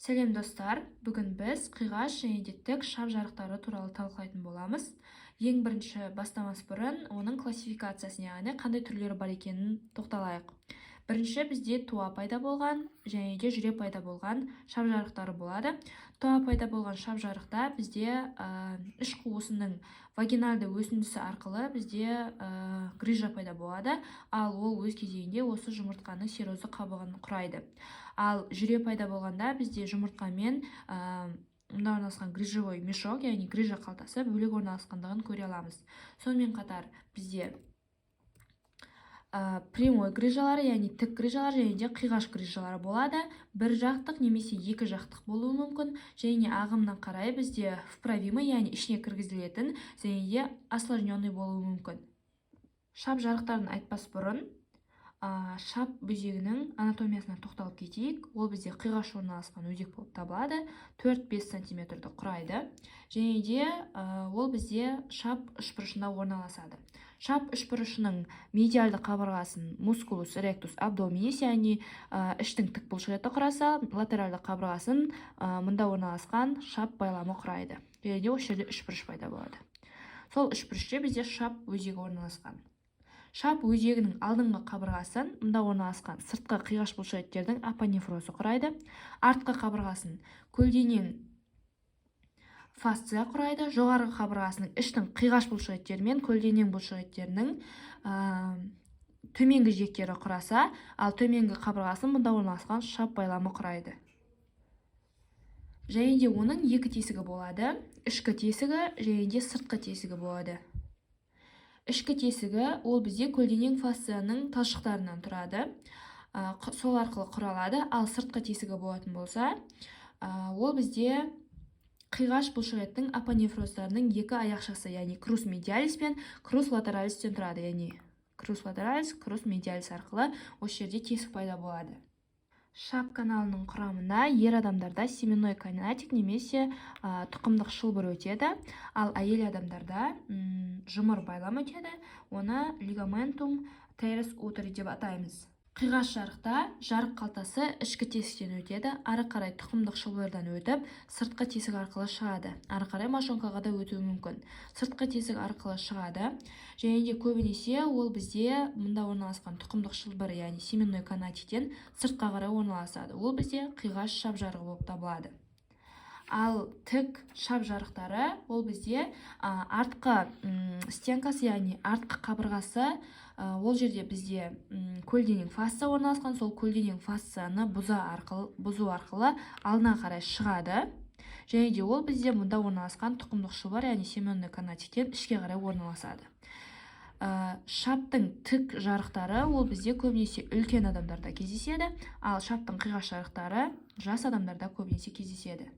Сәлем достар, бүгін біз қиғаш және де тік шап жарықтары туралы талқылайтын боламыз. Ең бірінші бастамас бұрын оның классификациясына, яғни қандай түрлері бар екенін тоқталайық. Бірінші бізде туа пайда болған және де жүре пайда болған шап жарықтары болады. Туа пайда болған шап жарықта бізде іш қуысының вагинальды өсіндісі арқылы бізде грижа пайда болады, ал ол өз кезегінде осы жұмыртқаның серозды қабығын құрайды. Ал жүре пайда болғанда бізде жұмыртқамен мұнда орналасқан грижевой мешок, яғни грижа қалтасы бөлек орналасқандығын көре аламыз. Сонымен қатар бізде прямой грижалары, яғни тік грижалар және де қиғаш грижалары болады. Бір жақтық немесе екі жақтық болуы мүмкін, және ағымнан қарай бізде вправимый, яғни ішіне кіргізілетін және де осложненный болуы мүмкін. Шап жарықтарын айтпас бұрын шап өзегінің анатомиясына тоқталып кетейік. Ол бізде қиғаш орналасқан өзек болып табылады, 4-5 см құрайды, және де ол бізде шап үшбұрышында орналасады. Шап үшбұрышының медиалды қабырғасын мускулус эректус абдоминис, яғни іштің тік бұлшықеті құраса, латералды қабырғасын мұнда орналасқан шап байламы құрайды, және де осы жерде үшбұрыш пайда болады. Сол үшбұрыште бізде шап өзегі орналасқан. Шап өзегінің алдыңғы қабырғасын мұнда орналасқан сыртқы қиғаш бұлшықеттердің апонефрозы құрайды. Артқы қабырғасын көлденең фасция құрайды. Жоғарғы қабырғасының іштің қиғаш бұлшықеттері мен көлденең бұлшықеттерінің төменгі жиектері құраса, ал төменгі қабырғасын мұнда орналасқан шап байламы құрайды. Және де оның екі тесігі болады. Ішкі тесігі және де сыртқы тесігі болады. Ішкі тесігі ол бізде көлденең фасцияның талшықтарынан тұрады, сол арқылы құралады. Ал сыртқы тесігі болатын болса, ол бізде қиғаш бұлшықеттің апонефроздарының екі аяқшасы, яғни крус медиалис пен крус латералистен тұрады, яғни крус латералис, крус медиалис арқылы осы жерде тесік пайда болады. Шап каналының құрамына ер адамдарда семенной канатик немесе тұқымдық шылбыр өтеді, ал әйел адамдарда жұмыр байлам өтеді, оны лигаментум терес утери деп атаймыз. Қиғаш жарықта жарық қалтасы ішкі тесіктен өтеді, ары қарай тұқымдық шылбырдан өтіп, сыртқы тесік арқылы шығады. Ары қарай мошонкаға да өтуі мүмкін. Сыртқы тесік арқылы шығады, және де көбінесе ол бізде мұнда орналасқан тұқымдық шылбыр, яғни семенной канатиктен сыртқа қарай орналасады. Ол бізде қиғаш шап жарығы болып табылады. Ал тік шап жарықтары ол бізде артқы стенкасы, яғни артқы қабырғасы, ол жерде бізде көлденең фасция орналасқан, сол көлденең фасцияны бұзу арқылы алдына қарай шығады, және де ол бізде мұнда орналасқан тұқымдық шылбыр, яғни семенной канатиктен ішке қарай орналасады. Шаптың тік жарықтары ол бізде көбінесе үлкен адамдарда кездеседі, ал шаптың қиғаш жарықтары жас адамдарда көбінесе кездеседі.